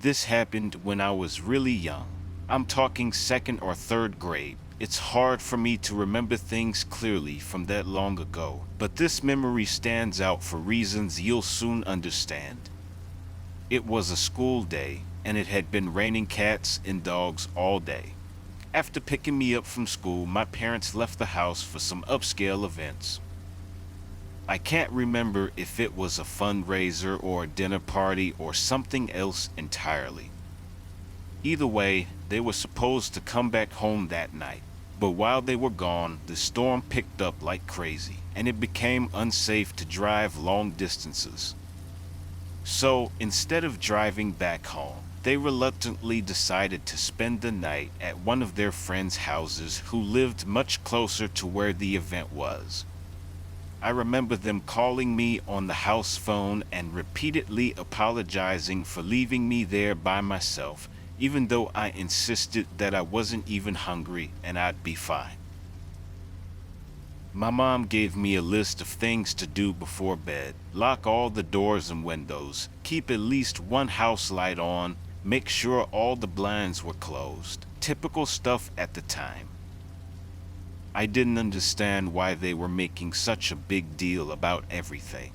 This happened when I was really young. I'm talking second or third grade. It's hard for me to remember things clearly from that long ago, but this memory stands out for reasons you'll soon understand. It was a school day, and it had been raining cats and dogs all day. After picking me up from school, my parents left the house for some upscale events. I can't remember if it was a fundraiser or a dinner party or something else entirely. Either way, they were supposed to come back home that night. But while they were gone, the storm picked up like crazy, and it became unsafe to drive long distances. So instead of driving back home, they reluctantly decided to spend the night at one of their friends' houses who lived much closer to where the event was. I remember them calling me on the house phone and repeatedly apologizing for leaving me there by myself, even though I insisted that I wasn't even hungry and I'd be fine. My mom gave me a list of things to do before bed: lock all the doors and windows, keep at least one house light on, make sure all the blinds were closed. Typical stuff at the time. I didn't understand why they were making such a big deal about everything.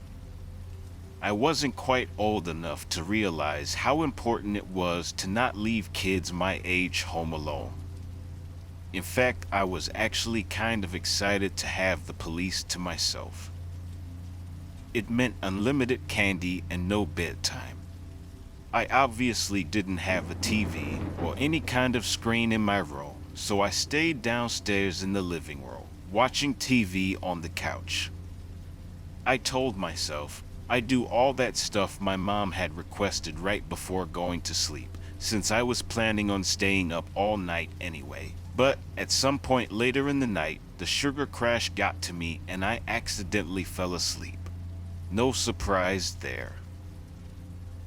I wasn't quite old enough to realize how important it was to not leave kids my age home alone. In fact, I was actually kind of excited to have the police to myself. It meant unlimited candy and no bedtime. I obviously didn't have a TV or any kind of screen in my room, so I stayed downstairs in the living room, watching TV on the couch. I told myself I'd do all that stuff my mom had requested right before going to sleep, since I was planning on staying up all night anyway. But at some point later in the night, the sugar crash got to me and I accidentally fell asleep. No surprise there.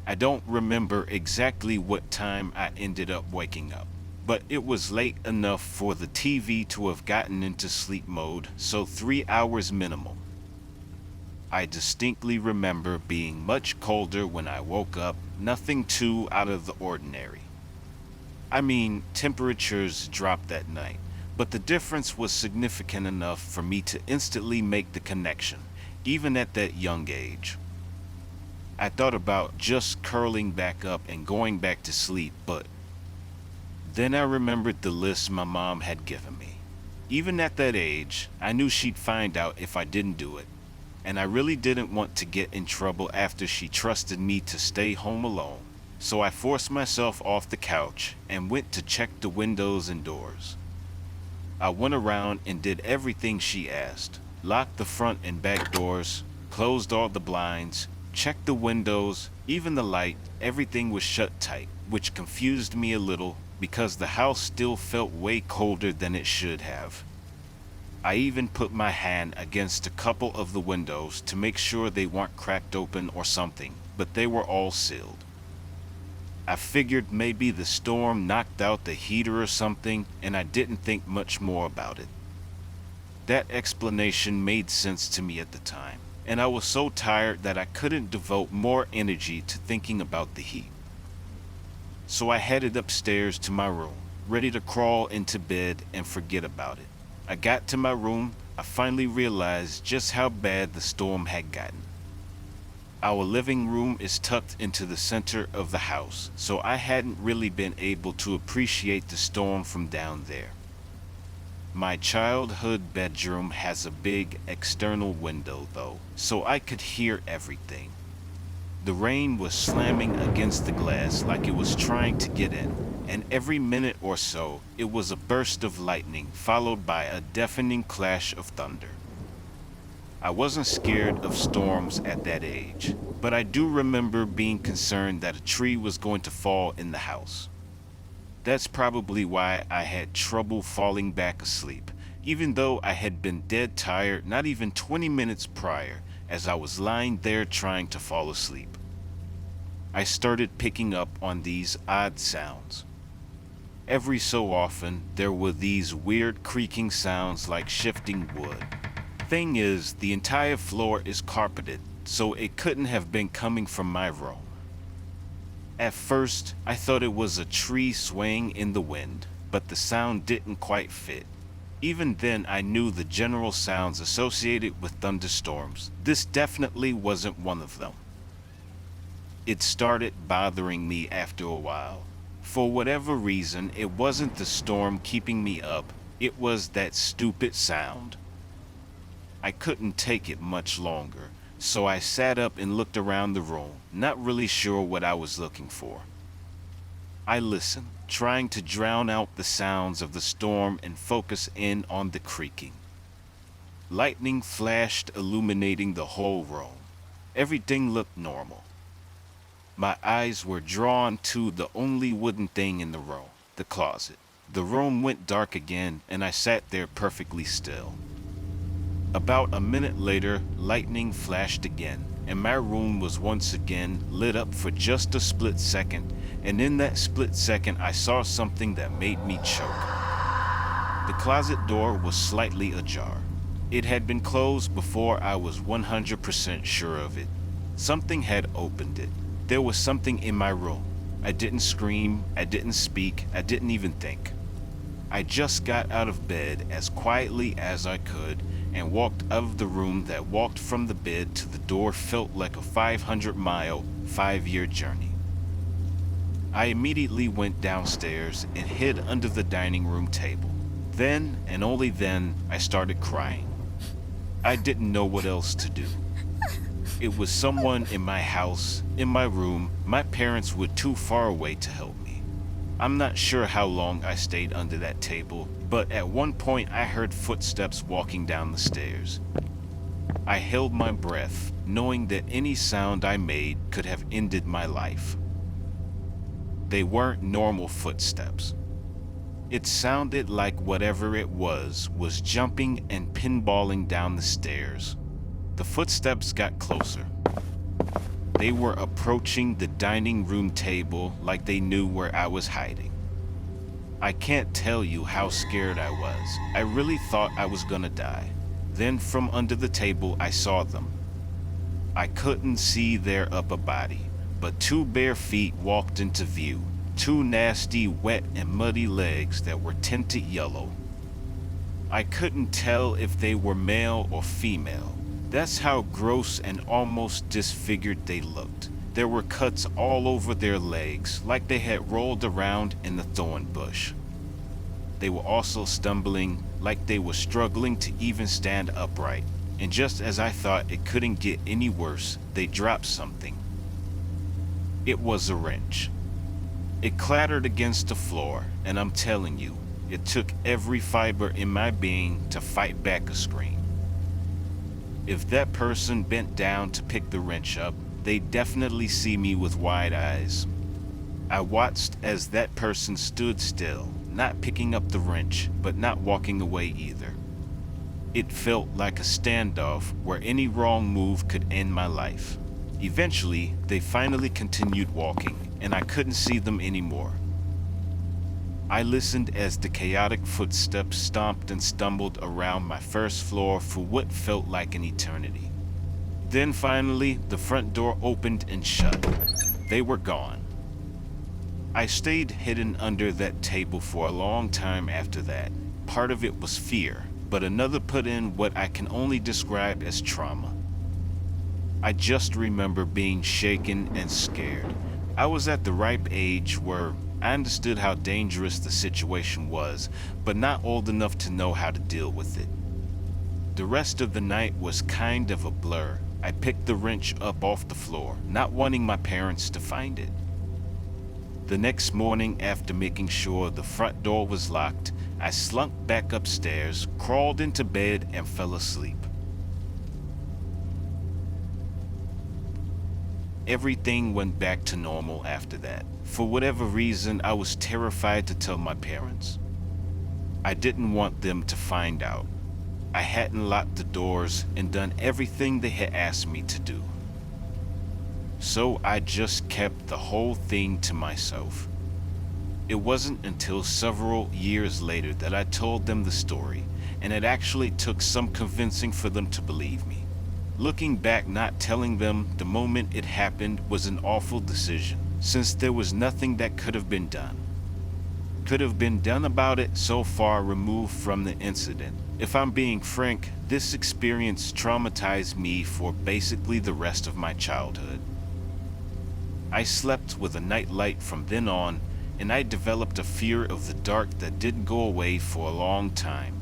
I don't remember exactly what time I ended up waking up, but it was late enough for the TV to have gotten into sleep mode, so 3 hours minimum. I distinctly remember being much colder when I woke up, nothing too out of the ordinary. I mean, temperatures dropped that night, but the difference was significant enough for me to instantly make the connection, even at that young age. I thought about just curling back up and going back to sleep, but then I remembered the list my mom had given me. Even at that age, I knew she'd find out if I didn't do it, and I really didn't want to get in trouble after she trusted me to stay home alone. So I forced myself off the couch and went to check the windows and doors. I went around and did everything she asked: locked the front and back doors, closed all the blinds, checked the windows, even the light. Everything was shut tight, which confused me a little because the house still felt way colder than it should have. I even put my hand against a couple of the windows to make sure they weren't cracked open or something, but they were all sealed. I figured maybe the storm knocked out the heater or something, and I didn't think much more about it. That explanation made sense to me at the time, and I was so tired that I couldn't devote more energy to thinking about the heat. So I headed upstairs to my room, ready to crawl into bed and forget about it. I got to my room, I finally realized just how bad the storm had gotten. Our living room is tucked into the center of the house, so I hadn't really been able to appreciate the storm from down there. My childhood bedroom has a big external window though, so I could hear everything. The rain was slamming against the glass like it was trying to get in, and every minute or so it was a burst of lightning followed by a deafening clash of thunder. I wasn't scared of storms at that age, but I do remember being concerned that a tree was going to fall in the house. That's probably why I had trouble falling back asleep, even though I had been dead tired not even 20 minutes prior as I was lying there trying to fall asleep. I started picking up on these odd sounds. Every so often, there were these weird creaking sounds like shifting wood. Thing is, the entire floor is carpeted, so it couldn't have been coming from my room. At first, I thought it was a tree swaying in the wind, but the sound didn't quite fit. Even then, I knew the general sounds associated with thunderstorms. This definitely wasn't one of them. It started bothering me after a while. For whatever reason, it wasn't the storm keeping me up, it was that stupid sound. I couldn't take it much longer, so I sat up and looked around the room, not really sure what I was looking for. I listened, trying to drown out the sounds of the storm and focus in on the creaking. Lightning flashed, illuminating the whole room. Everything looked normal. My eyes were drawn to the only wooden thing in the room, the closet. The room went dark again, and I sat there perfectly still. About a minute later, lightning flashed again, and my room was once again lit up for just a split second, and in that split second I saw something that made me choke. The closet door was slightly ajar. It had been closed before I was 100% sure of it. Something had opened it. There was something in my room. I didn't scream, I didn't speak, I didn't even think. I just got out of bed as quietly as I could and walked out of the room. That walked from the bed to the door felt like a 500-mile, 5-year journey. I immediately went downstairs and hid under the dining room table. Then, and only then, I started crying. I didn't know what else to do. It was someone in my house, in my room. My parents were too far away to help me. I'm not sure how long I stayed under that table, but at one point I heard footsteps walking down the stairs. I held my breath, knowing that any sound I made could have ended my life. They weren't normal footsteps. It sounded like whatever it was jumping and pinballing down the stairs. The footsteps got closer. They were approaching the dining room table like they knew where I was hiding. I can't tell you how scared I was. I really thought I was gonna die. Then from under the table I saw them. I couldn't see their upper body, but 2 bare feet walked into view. 2 nasty, wet, and muddy legs that were tinted yellow. I couldn't tell if they were male or female. That's how gross and almost disfigured they looked. There were cuts all over their legs, like they had rolled around in the thorn bush. They were also stumbling, like they were struggling to even stand upright. And just as I thought it couldn't get any worse, they dropped something. It was a wrench. It clattered against the floor, and I'm telling you, it took every fiber in my being to fight back a scream. If that person bent down to pick the wrench up, they'd definitely see me with wide eyes. I watched as that person stood still, not picking up the wrench, but not walking away either. It felt like a standoff where any wrong move could end my life. Eventually, they finally continued walking, and I couldn't see them anymore. I listened as the chaotic footsteps stomped and stumbled around my first floor for what felt like an eternity. Then finally, the front door opened and shut. They were gone. I stayed hidden under that table for a long time after that. Part of it was fear, but another put in what I can only describe as trauma. I just remember being shaken and scared. I was at the ripe age where I understood how dangerous the situation was, but not old enough to know how to deal with it. The rest of the night was kind of a blur. I picked the wrench up off the floor, not wanting my parents to find it. The next morning, after making sure the front door was locked, I slunk back upstairs, crawled into bed, and fell asleep. Everything went back to normal after that. For whatever reason, I was terrified to tell my parents. I didn't want them to find out. I hadn't locked the doors and done everything they had asked me to do. So I just kept the whole thing to myself. It wasn't until several years later that I told them the story, and it actually took some convincing for them to believe me. Looking back, not telling them the moment it happened was an awful decision. since there was nothing that could have been done. Could have been done about it so far removed from the incident. If I'm being frank, this experience traumatized me for basically the rest of my childhood. I slept with a night light from then on, and I developed a fear of the dark that didn't go away for a long time.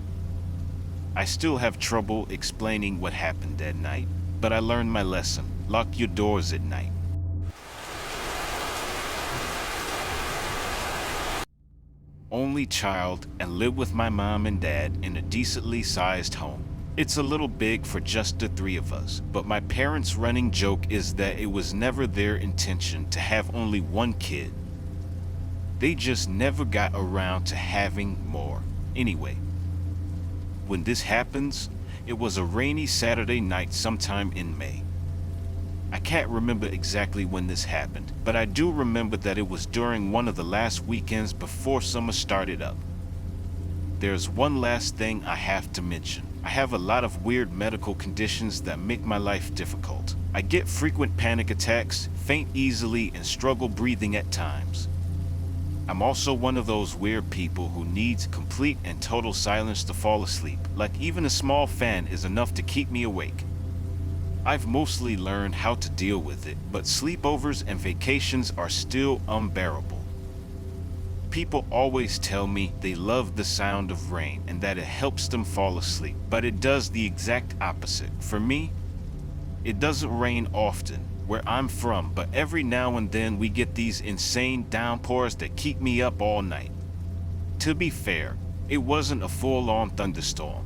I still have trouble explaining what happened that night, but I learned my lesson. Lock your doors at night. Only child and live with my mom and dad in a decently sized home. It's a little big for just the three of us, but my parents' running joke is that it was never their intention to have only one kid. They just never got around to having more. Anyway, when this happens, it was a rainy Saturday night sometime in May. I can't remember exactly when this happened, but I do remember that it was during one of the last weekends before summer started up. There's one last thing I have to mention. I have a lot of weird medical conditions that make my life difficult. I get frequent panic attacks, faint easily, and struggle breathing at times. I'm also one of those weird people who needs complete and total silence to fall asleep. Like even a small fan is enough to keep me awake. I've mostly learned how to deal with it, but sleepovers and vacations are still unbearable. People always tell me they love the sound of rain and that it helps them fall asleep, but it does the exact opposite. For me, it doesn't rain often where I'm from, but every now and then we get these insane downpours that keep me up all night. To be fair, it wasn't a full-on thunderstorm.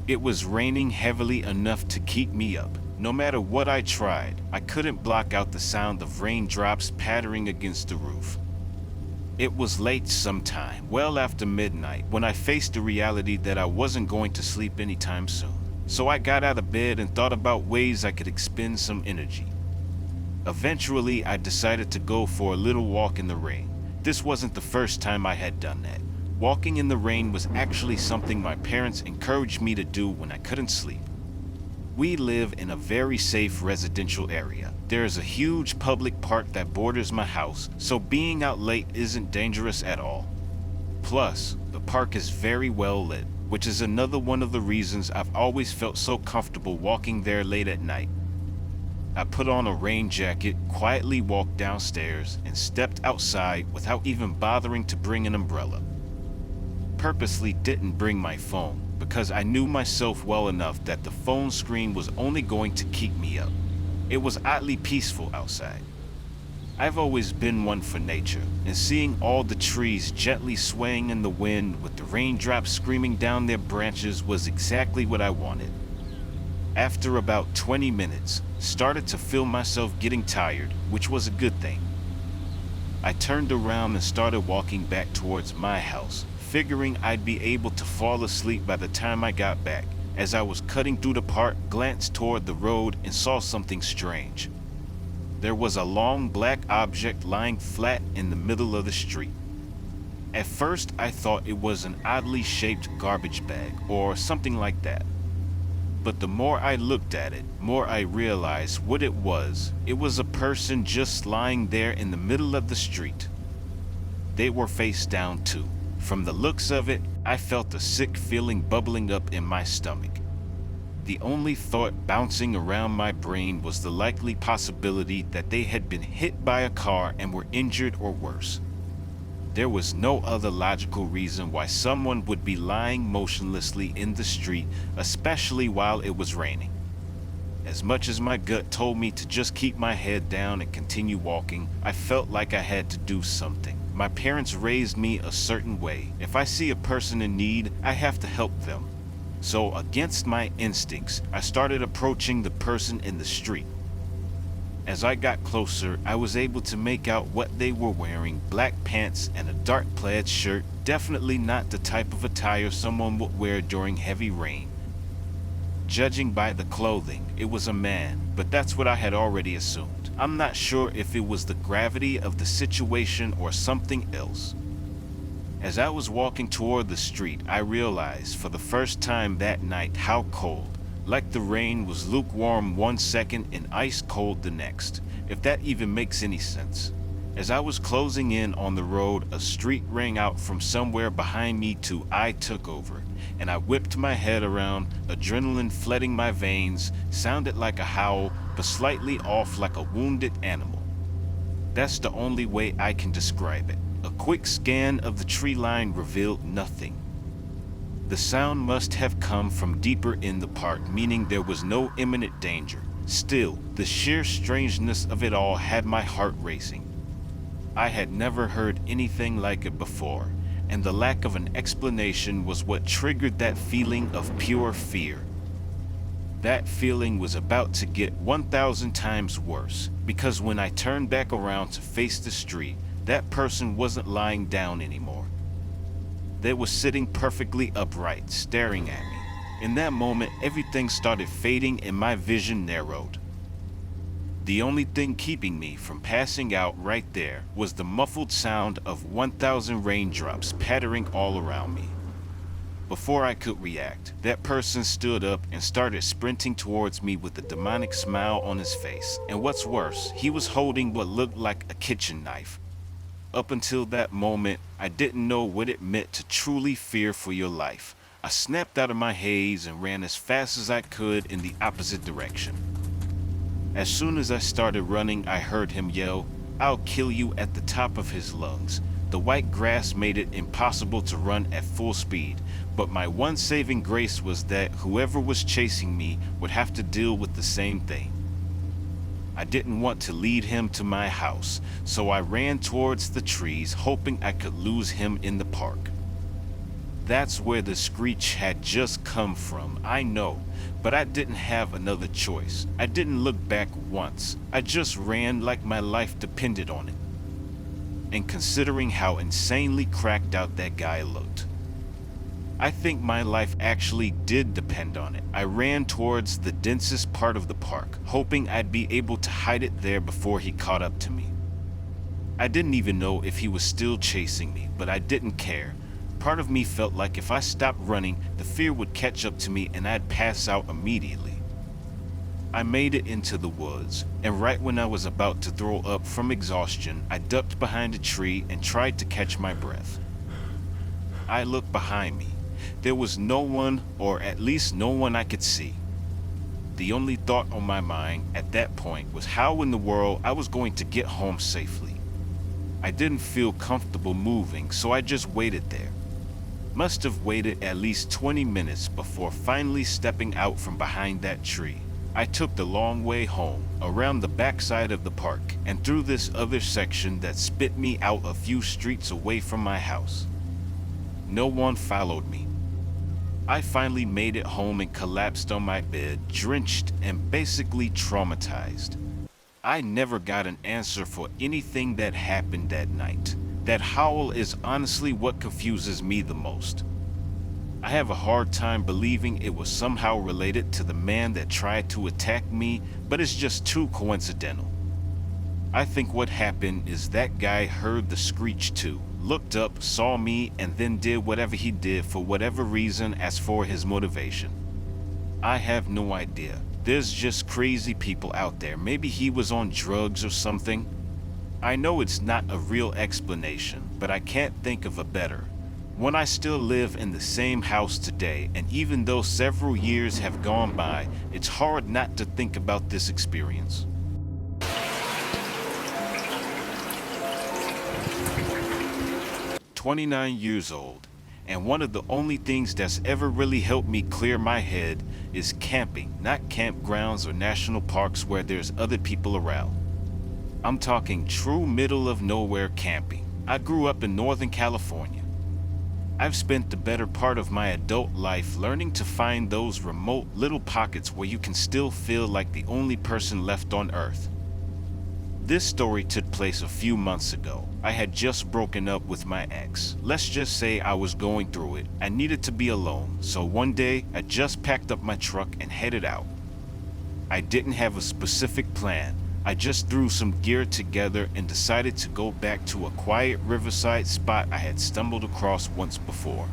It was raining heavily enough to keep me up. No matter what I tried, I couldn't block out the sound of raindrops pattering against the roof. It was late sometime, well after midnight, when I faced the reality that I wasn't going to sleep anytime soon. So I got out of bed and thought about ways I could expend some energy. Eventually, I decided to go for a little walk in the rain. This wasn't the first time I had done that. Walking in the rain was actually something my parents encouraged me to do when I couldn't sleep. We live in a very safe residential area. There is a huge public park that borders my house, so being out late isn't dangerous at all. Plus, the park is very well lit, which is another one of the reasons I've always felt so comfortable walking there late at night. I put on a rain jacket, quietly walked downstairs, and stepped outside without even bothering to bring an umbrella. Purposely didn't bring my phone because I knew myself well enough that the phone screen was only going to keep me up. It was oddly peaceful outside. I've always been one for nature, and seeing all the trees gently swaying in the wind with the raindrops screaming down their branches was exactly what I wanted. After about 20 minutes, started to feel myself getting tired, which was a good thing. I turned around and started walking back towards my house, figuring I'd be able to fall asleep by the time I got back. As I was cutting through the park, glanced toward the road and saw something strange. There was a long black object lying flat in the middle of the street. At first, I thought it was an oddly shaped garbage bag or something like that. But the more I looked at it, more I realized what it was. It was a person just lying there in the middle of the street. They were face down too. From the looks of it, I felt a sick feeling bubbling up in my stomach. The only thought bouncing around my brain was the likely possibility that they had been hit by a car and were injured or worse. There was no other logical reason why someone would be lying motionlessly in the street, especially while it was raining. As much as my gut told me to just keep my head down and continue walking, I felt like I had to do something. My parents raised me a certain way. If I see a person in need, I have to help them. So, against my instincts, I started approaching the person in the street. As I got closer, I was able to make out what they were wearing: black pants and a dark plaid shirt, definitely not the type of attire someone would wear during heavy rain. Judging by the clothing, it was a man, but that's what I had already assumed. I'm not sure if it was the gravity of the situation or something else. As I was walking toward the street, I realized for the first time that night how cold. Like the rain was lukewarm one second and ice cold the next, if that even makes any sense. As I was closing in on the road, a street rang out from somewhere behind me to I took over, and I whipped my head around, adrenaline flooding my veins, sounded like a howl, but slightly off like a wounded animal. That's the only way I can describe it. A quick scan of the tree line revealed nothing. The sound must have come from deeper in the park, meaning there was no imminent danger. Still, the sheer strangeness of it all had my heart racing. I had never heard anything like it before, and the lack of an explanation was what triggered that feeling of pure fear. That feeling was about to get 1,000 times worse, because when I turned back around to face the street, that person wasn't lying down anymore. They were sitting perfectly upright, staring at me. In that moment, everything started fading and my vision narrowed. The only thing keeping me from passing out right there was the muffled sound of 1,000 raindrops pattering all around me. Before I could react, that person stood up and started sprinting towards me with a demonic smile on his face. And what's worse, he was holding what looked like a kitchen knife. Up until that moment, I didn't know what it meant to truly fear for your life. I snapped out of my haze and ran as fast as I could in the opposite direction. As soon as I started running, I heard him yell, "I'll kill you," at the top of his lungs. The white grass made it impossible to run at full speed, but my one saving grace was that whoever was chasing me would have to deal with the same thing. I didn't want to lead him to my house, so I ran towards the trees, hoping I could lose him in the park. That's where the screech had just come from, I know, but I didn't have another choice. I didn't look back once. I just ran like my life depended on it. And considering how insanely cracked out that guy looked, I think my life actually did depend on it. I ran towards the densest part of the park, hoping I'd be able to hide it there before he caught up to me. I didn't even know if he was still chasing me, but I didn't care. Part of me felt like if I stopped running, the fear would catch up to me and I'd pass out immediately. I made it into the woods, and right when I was about to throw up from exhaustion, I ducked behind a tree and tried to catch my breath. I looked behind me. There was no one, or at least no one I could see. The only thought on my mind at that point was how in the world I was going to get home safely. I didn't feel comfortable moving, so I just waited there. Must have waited at least 20 minutes before finally stepping out from behind that tree. I took the long way home, around the backside of the park, and through this other section that spit me out a few streets away from my house. No one followed me. I finally made it home and collapsed on my bed, drenched and basically traumatized. I never got an answer for anything that happened that night. That howl is honestly what confuses me the most. I have a hard time believing it was somehow related to the man that tried to attack me, but it's just too coincidental. I think what happened is that guy heard the screech too, looked up, saw me, and then did whatever he did for whatever reason. As for his motivation, I have no idea. There's just crazy people out there. Maybe he was on drugs or something. I know it's not a real explanation, but I can't think of a better. When I still live in the same house today, and even though several years have gone by, it's hard not to think about this experience. I'm 29 years old, and one of the only things that's ever really helped me clear my head is camping, not campgrounds or national parks where there's other people around. I'm talking true middle of nowhere camping. I grew up in Northern California. I've spent the better part of my adult life learning to find those remote little pockets where you can still feel like the only person left on Earth. This story took place a few months ago. I had just broken up with my ex. Let's just say I was going through it. I needed to be alone, so one day I just packed up my truck and headed out. I didn't have a specific plan. I just threw some gear together and decided to go back to a quiet riverside spot I had stumbled across once before.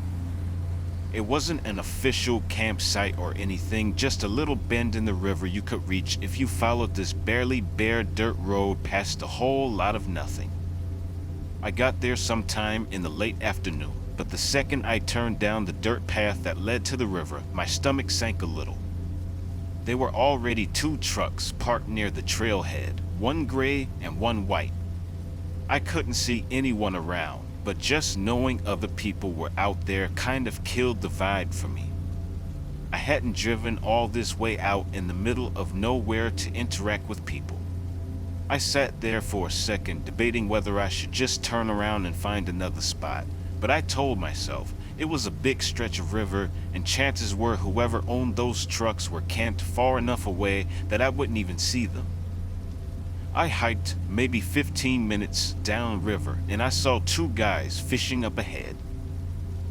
It wasn't an official campsite or anything, just a little bend in the river you could reach if you followed this barely bare dirt road past a whole lot of nothing. I got there sometime in the late afternoon, but the second I turned down the dirt path that led to the river, my stomach sank a little. There were already 2 trucks parked near the trailhead, one gray and one white. I couldn't see anyone around, but just knowing other people were out there kind of killed the vibe for me. I hadn't driven all this way out in the middle of nowhere to interact with people. I sat there for a second, debating whether I should just turn around and find another spot, but I told myself it was a big stretch of river, and chances were whoever owned those trucks were camped far enough away that I wouldn't even see them. I hiked maybe 15 minutes downriver, and I saw 2 guys fishing up ahead.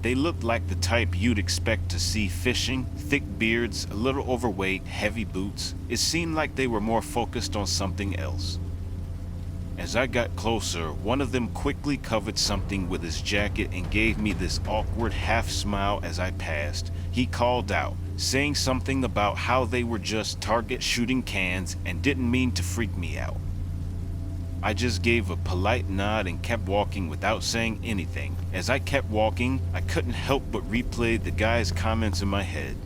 They looked like the type you'd expect to see fishing, thick beards, a little overweight, heavy boots. It seemed like they were more focused on something else. As I got closer, one of them quickly covered something with his jacket and gave me this awkward half smile as I passed. He called out, saying something about how they were just target shooting cans and didn't mean to freak me out. I just gave a polite nod and kept walking without saying anything. As I kept walking, I couldn't help but replay the guy's comments in my head.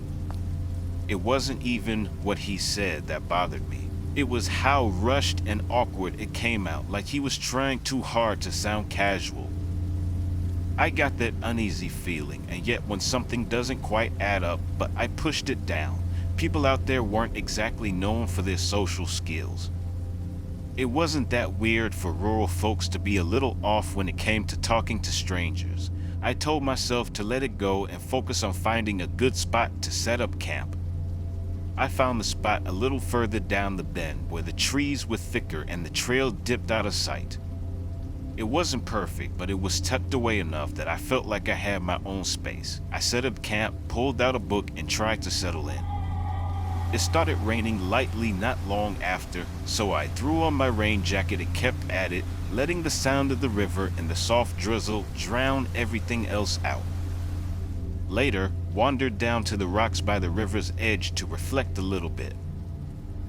It wasn't even what he said that bothered me. It was how rushed and awkward it came out, like he was trying too hard to sound casual. I got that uneasy feeling, and yet when something doesn't quite add up, but I pushed it down. People out there weren't exactly known for their social skills. It wasn't that weird for rural folks to be a little off when it came to talking to strangers. I told myself to let it go and focus on finding a good spot to set up camp. I found the spot a little further down the bend where the trees were thicker and the trail dipped out of sight. It wasn't perfect, but it was tucked away enough that I felt like I had my own space. I set up camp, pulled out a book, and tried to settle in. It started raining lightly not long after, so I threw on my rain jacket and kept at it, letting the sound of the river and the soft drizzle drown everything else out. Later, wandered down to the rocks by the river's edge to reflect a little bit.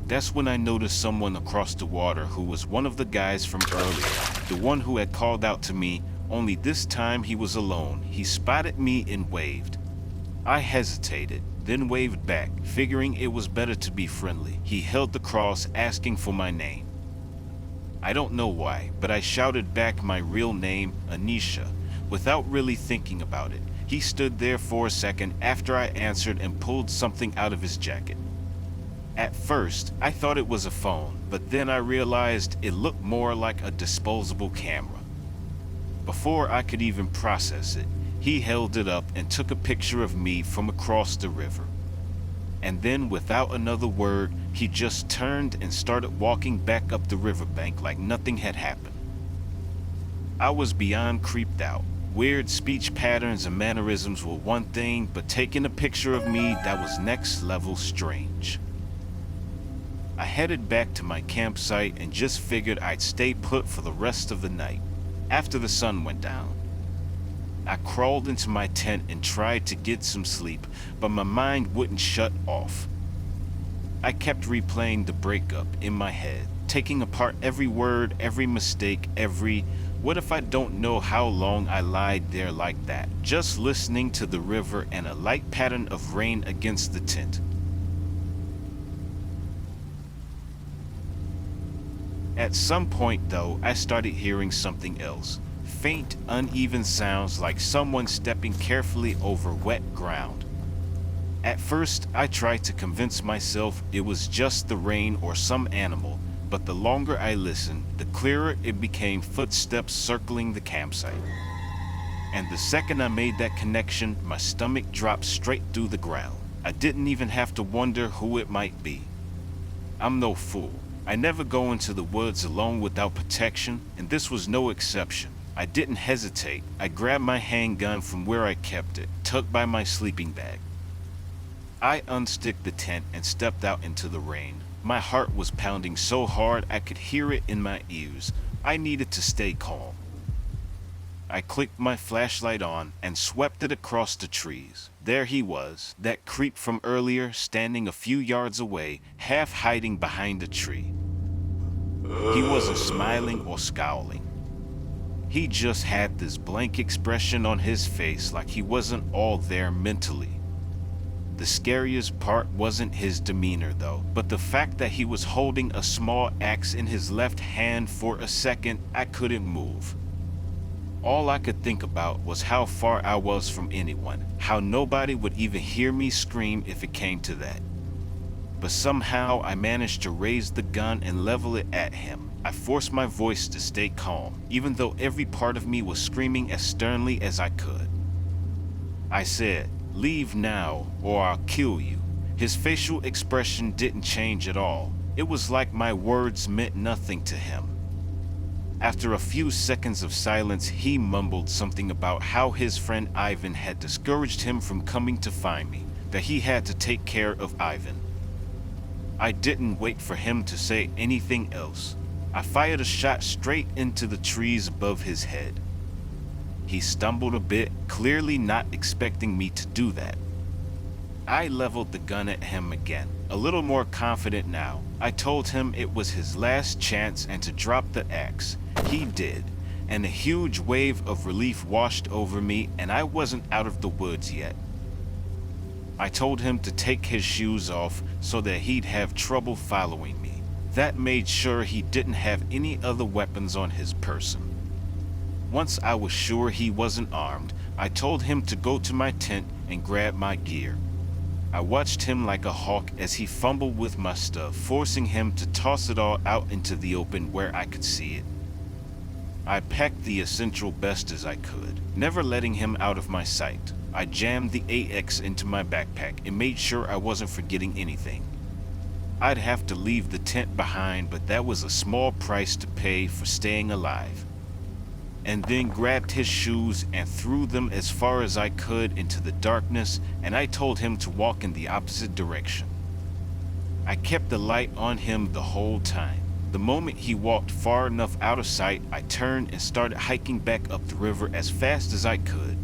That's when I noticed someone across the water who was one of the guys from earlier, the one who had called out to me, only this time he was alone. He spotted me and waved. I hesitated, then waved back, figuring it was better to be friendly. He held the cross, asking for my name. I don't know why, but I shouted back my real name, Anisha, without really thinking about it. He stood there for a second after I answered and pulled something out of his jacket. At first, I thought it was a phone, but then I realized it looked more like a disposable camera. Before I could even process it, he held it up and took a picture of me from across the river. And then, without another word, he just turned and started walking back up the riverbank like nothing had happened. I was beyond creeped out. Weird speech patterns and mannerisms were one thing, but taking a picture of me, that was next level strange. I headed back to my campsite and just figured I'd stay put for the rest of the night. After the sun went down, I crawled into my tent and tried to get some sleep, but my mind wouldn't shut off. I kept replaying the breakup in my head, taking apart every word, every mistake, what if I don't know how long I lied there like that, just listening to the river and a light pattern of rain against the tent. At some point, though, I started hearing something else. Faint, uneven sounds like someone stepping carefully over wet ground. At first, I tried to convince myself it was just the rain or some animal, but the longer I listened, the clearer it became footsteps circling the campsite. And the second I made that connection, my stomach dropped straight through the ground. I didn't even have to wonder who it might be. I'm no fool. I never go into the woods alone without protection, and this was no exception. I didn't hesitate. I grabbed my handgun from where I kept it, tucked by my sleeping bag. I unsticked the tent and stepped out into the rain. My heart was pounding so hard I could hear it in my ears. I needed to stay calm. I clicked my flashlight on and swept it across the trees. There he was, that creep from earlier, standing a few yards away, half hiding behind a tree. He wasn't smiling or scowling. He just had this blank expression on his face like he wasn't all there mentally. The scariest part wasn't his demeanor though, but the fact that he was holding a small axe in his left hand. For a second, I couldn't move. All I could think about was how far I was from anyone, how nobody would even hear me scream if it came to that. But somehow I managed to raise the gun and level it at him. I forced my voice to stay calm, even though every part of me was screaming as sternly as I could. I said, "Leave now, or I'll kill you." His facial expression didn't change at all. It was like my words meant nothing to him. After a few seconds of silence, he mumbled something about how his friend Ivan had discouraged him from coming to find me, that he had to take care of Ivan. I didn't wait for him to say anything else. I fired a shot straight into the trees above his head. He stumbled a bit, clearly not expecting me to do that. I leveled the gun at him again, a little more confident now. I told him it was his last chance and to drop the axe. He did, and a huge wave of relief washed over me, and I wasn't out of the woods yet. I told him to take his shoes off so that he'd have trouble following me. That made sure he didn't have any other weapons on his person. Once I was sure he wasn't armed, I told him to go to my tent and grab my gear. I watched him like a hawk as he fumbled with my stuff, forcing him to toss it all out into the open where I could see it. I packed the essential best as I could, never letting him out of my sight. I jammed the AX into my backpack and made sure I wasn't forgetting anything. I'd have to leave the tent behind, but that was a small price to pay for staying alive. And then grabbed his shoes and threw them as far as I could into the darkness, and I told him to walk in the opposite direction. I kept the light on him the whole time. The moment he walked far enough out of sight, I turned and started hiking back up the river as fast as I could.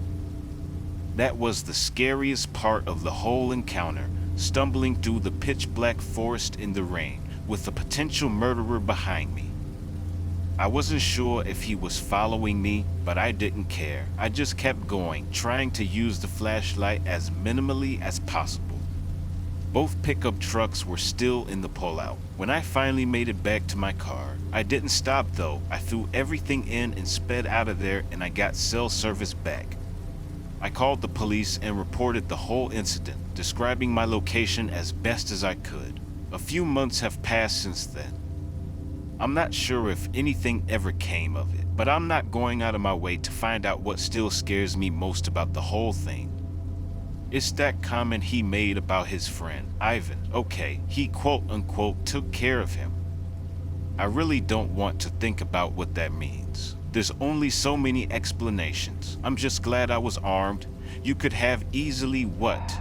That was the scariest part of the whole encounter, stumbling through the pitch-black forest in the rain, with a potential murderer behind me. I wasn't sure if he was following me, but I didn't care. I just kept going, trying to use the flashlight as minimally as possible. Both pickup trucks were still in the pullout. When I finally made it back to my car, I didn't stop though. I threw everything in and sped out of there, and I got cell service back. I called the police and reported the whole incident, describing my location as best as I could. A few months have passed since then. I'm not sure if anything ever came of it, but I'm not going out of my way to find out what still scares me most about the whole thing. It's that comment he made about his friend, Ivan. Okay, he quote-unquote took care of him. I really don't want to think about what that means. There's only so many explanations. I'm just glad I was armed. You could have easily what?